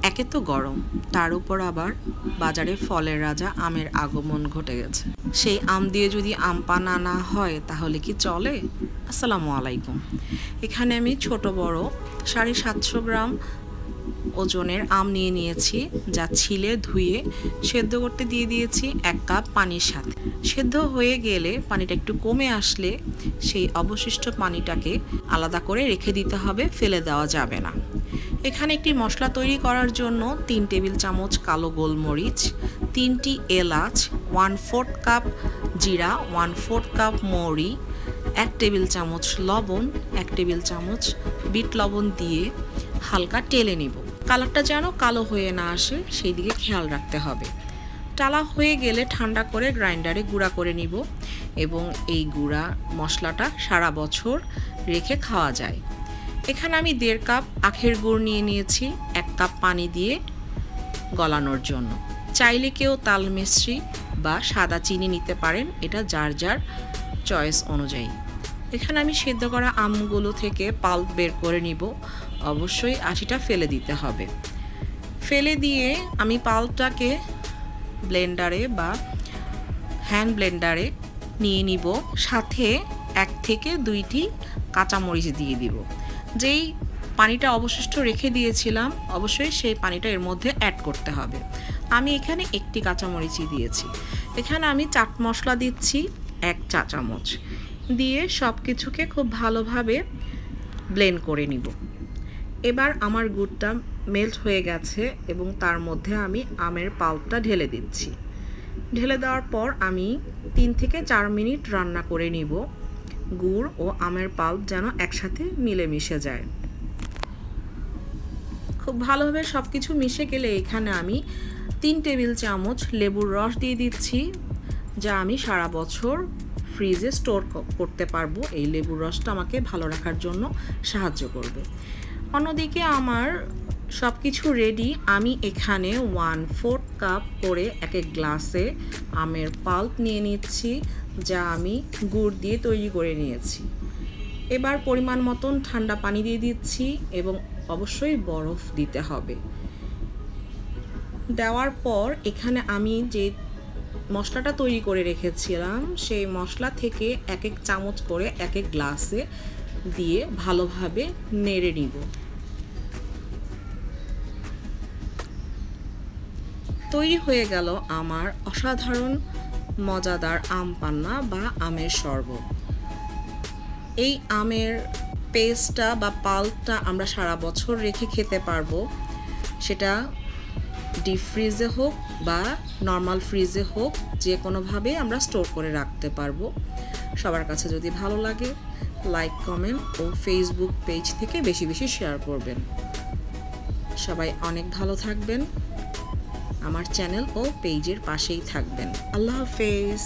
একে তো গরম, তার উপর আবার বাজারে ফলের রাজা আমের আগমন ঘটে গেছে। সেই আম দিয়ে যদি আম পান আনা হয় তাহলে কি চলে? আসসালামু আলাইকুম। এখানে আমি ছোট বড় 750 গ্রাম ওজনের আম নিয়ে নিয়েছি, যা ছিলে ধুয়ে সেদ্ধ করতে দিয়ে দিয়েছি 1 কাপ পানির সাথে। সেদ্ধ হয়ে গেলে পানিটা একটু কমে আসলে সেই অবশিষ্ট পানিটাকে আলাদা করে রেখে দিতে হবে, ফেলে দেওয়া যাবে না। এখানে একটি মশলা তৈরি করার জন্য 3 টেবিল চামচ কালো গোলমরিচ, 3টি এলাচ, 1/4 কাপ জিরা, 1/4 কাপ মৌরি, 1 টেবিল চামচ লবণ, 1 টেবিল চামচ বিট লবণ দিয়ে হালকা টেলে নিব। কালারটা যেন কালো হয়ে না আসে সেই দিকে খেয়াল রাখতে হবে। টালা হয়ে গেলে ঠান্ডা করে গ্রাইন্ডারে গুঁড়া করে নিব এবং এই গুঁড়া মশলাটা সারা বছর রেখে খাওয়া যায়। এখানে আমি 1.5 কাপ আখের গুড় নিয়ে নিয়েছি 1 কাপ পানি দিয়ে গলানোর জন্য। চাইলে কেউ তাল মিশ্রি বা সাদা চিনি নিতে পারেন, এটা যার যার চয়েস অনুযায়ী। এখানে আমি সেদ্ধ করা আমগুলো থেকে পাল্প বের করে নিব, অবশ্যই আঁশিটা ফেলে দিতে হবে। ফেলে দিয়ে আমি পাল্পটাকে ব্লেন্ডারে বা হ্যান্ড ব্লেন্ডারে নিয়ে নিব, সাথে 1 থেকে 2টি কাঁচামরিচ দিয়ে দিব। যেই পানিটা অবশিষ্ট রেখে দিয়েছিলাম অবশ্যই সেই পানিটা এর মধ্যে অ্যাড করতে হবে। আমি এখানে 1টি কাঁচামরিচই দিয়েছি। এখানে আমি চাট মশলা দিচ্ছি 1 চা চামচ দিয়ে সব কিছুকে খুব ভালোভাবে ব্লেন্ড করে নিব। এবার আমার গুড়টা মেল্ট হয়ে গেছে এবং তার মধ্যে আমি আমের পাল্পটা ঢেলে দিচ্ছি। ঢেলে দেওয়ার পর আমি 3 থেকে 4 মিনিট রান্না করে নিব, গুড় ও আমের পাল্প যেন একসাথে মিলেমিশে যায়। খুব ভালোভাবে সব কিছু মিশে গেলে এখানে আমি 3 টেবিল চামচ লেবুর রস দিয়ে দিচ্ছি, যা আমি সারা বছর ফ্রিজে স্টোর করতে পারবো। এই লেবুর রসটা আমাকে ভালো রাখার জন্য সাহায্য করবে। অন্যদিকে আমার সব কিছু রেডি। আমি এখানে 1/4 কাপ করে এক গ্লাসে আমের পাল্প নিয়ে নিচ্ছি, যা আমি গুড় দিয়ে তৈরি করে নিয়েছি। এবার পরিমাণ মতন ঠান্ডা পানি দিয়ে দিচ্ছি এবং অবশ্যই বরফ দিতে হবে। দেওয়ার পর এখানে আমি যে মশলাটা তৈরি করে রেখেছিলাম সেই মশলা থেকে 1 চামচ করে 1 গ্লাসে দিয়ে ভালোভাবে নেড়ে নিব। তৈরি হয়ে গেল আমার অসাধারণ মজাদার আম পান্না বা আমের শরবত। এই আমের পেস্টটা বা পাল্পটা আমরা সারা বছর রেখে খেতে পারবো, সেটা ডিপ ফ্রিজে হোক বা নর্মাল ফ্রিজে হোক, যে কোনোভাবে আমরা স্টোর করে রাখতে পারবো। সবার কাছে যদি ভালো লাগে লাইক, কমেন্ট ও ফেসবুক পেজ থেকে বেশি বেশি শেয়ার করবেন। সবাই অনেক ভালো থাকবেন, আমার চ্যানেল ও পেজের পাশেই থাকবেন। আল্লাহ হাফেজ।